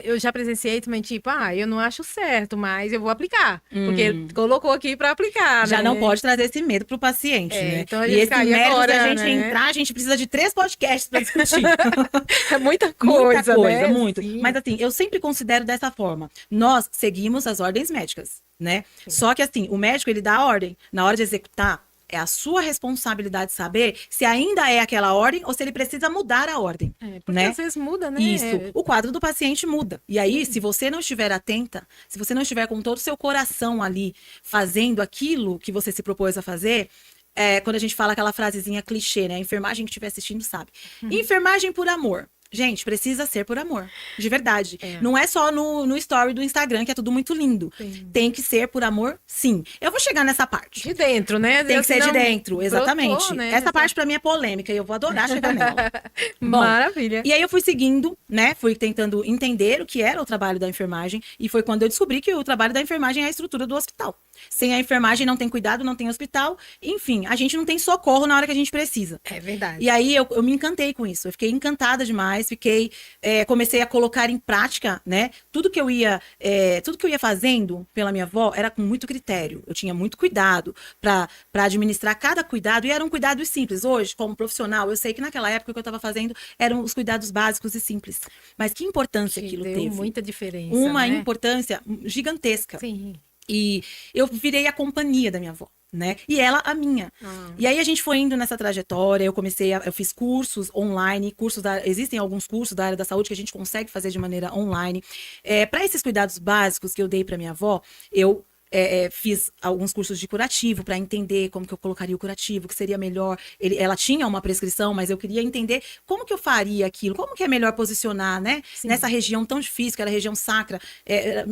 Eu já presenciei também, tipo, eu não acho certo, mas eu vou aplicar. Porque colocou aqui para aplicar, Já né? não pode trazer esse medo pro paciente, né? Então a E gente esse fica aí mérito da agora, gente né? entrar, a gente precisa de 3 podcasts para discutir. É muita Muita coisa, coisa, né? muito. Sim. Mas assim, eu sempre considero dessa forma. Nós seguimos as ordens médicas, né? Só que assim, o médico ele dá a ordem. Na hora de executar, é a sua responsabilidade saber se ainda é aquela ordem ou se ele precisa mudar a ordem, Porque né? às vezes muda, né? Isso, o quadro do paciente muda. E aí, Sim. se você não estiver atenta, se você não estiver com todo o seu coração ali fazendo aquilo que você se propôs a fazer, quando a gente fala aquela frasezinha clichê, né? A enfermagem que estiver assistindo sabe. Enfermagem por amor. Gente, precisa ser por amor. De verdade. Não é só no story do Instagram, que é tudo muito lindo. Sim. Tem que ser por amor, sim. Eu vou chegar nessa parte. De dentro, né? Tem que ser de Senão dentro, exatamente. brotou, né? Essa parte pra mim é polêmica e eu vou adorar chegar nela. Bom, Maravilha. e aí eu fui seguindo, né? Fui tentando entender o que era o trabalho da enfermagem. E foi quando eu descobri que o trabalho da enfermagem é a estrutura do hospital. Sem a enfermagem não tem cuidado, não tem hospital. Enfim, a gente não tem socorro na hora que a gente precisa. É verdade. E aí eu me encantei com isso. Eu fiquei encantada demais. Comecei a colocar em prática, né? Tudo que eu ia fazendo pela minha avó era com muito critério. Eu tinha muito cuidado para administrar cada cuidado. E eram cuidados simples. Hoje, como profissional, eu sei que naquela época o que eu estava fazendo eram os cuidados básicos e simples. Mas que importância Que aquilo deu teve? muita diferença, Uma né? importância gigantesca. Sim. E eu virei a companhia da minha avó, né? E ela a minha. E aí a gente foi indo nessa trajetória, eu fiz cursos online, existem alguns cursos da área da saúde que a gente consegue fazer de maneira online. Para esses cuidados básicos que eu dei para minha avó, eu fiz alguns cursos de curativo para entender como que eu colocaria o curativo, que seria melhor. Ela tinha uma prescrição, mas eu queria entender como que eu faria aquilo, como que é melhor posicionar, né? Sim. Nessa região tão difícil, que era a região sacra.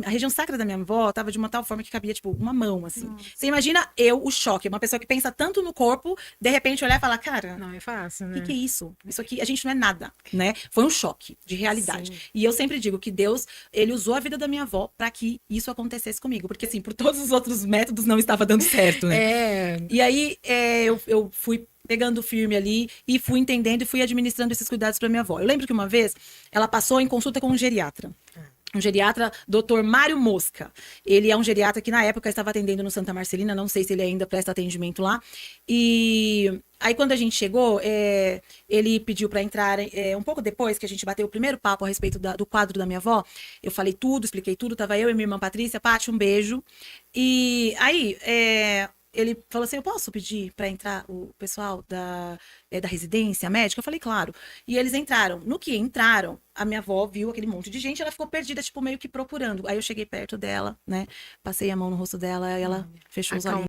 A região sacra da minha avó tava de uma tal forma que cabia, tipo, uma mão, assim. Você imagina o choque, uma pessoa que pensa tanto no corpo, de repente olhar e falar, cara, Não é fácil, o né? que é isso? Isso aqui, a gente não é nada, né? Foi um choque de realidade. Sim. E eu sempre digo que Deus, ele usou a vida da minha avó para que isso acontecesse comigo. Porque, assim, por todos os outros métodos não estava dando certo, né? E aí, eu fui pegando firme ali e fui entendendo e fui administrando esses cuidados para minha avó. Eu lembro que uma vez ela passou em consulta com um geriatra. Um geriatra, Dr. Mário Mosca. Ele é um geriatra que na época estava atendendo no Santa Marcelina, não sei se ele ainda presta atendimento lá. E aí quando a gente chegou, ele pediu para entrar, um pouco depois que a gente bateu o primeiro papo a respeito do quadro da minha avó, eu falei tudo, expliquei tudo, tava eu e minha irmã Patrícia. Paty, um beijo. E aí, ele falou assim, eu posso pedir para entrar o pessoal da residência médica? Eu falei, claro. E eles entraram. No que entraram, a minha avó viu aquele monte de gente, ela ficou perdida, tipo, meio que procurando. Aí eu cheguei perto dela, né? Passei a mão no rosto dela, e ela fechou os olhinhos.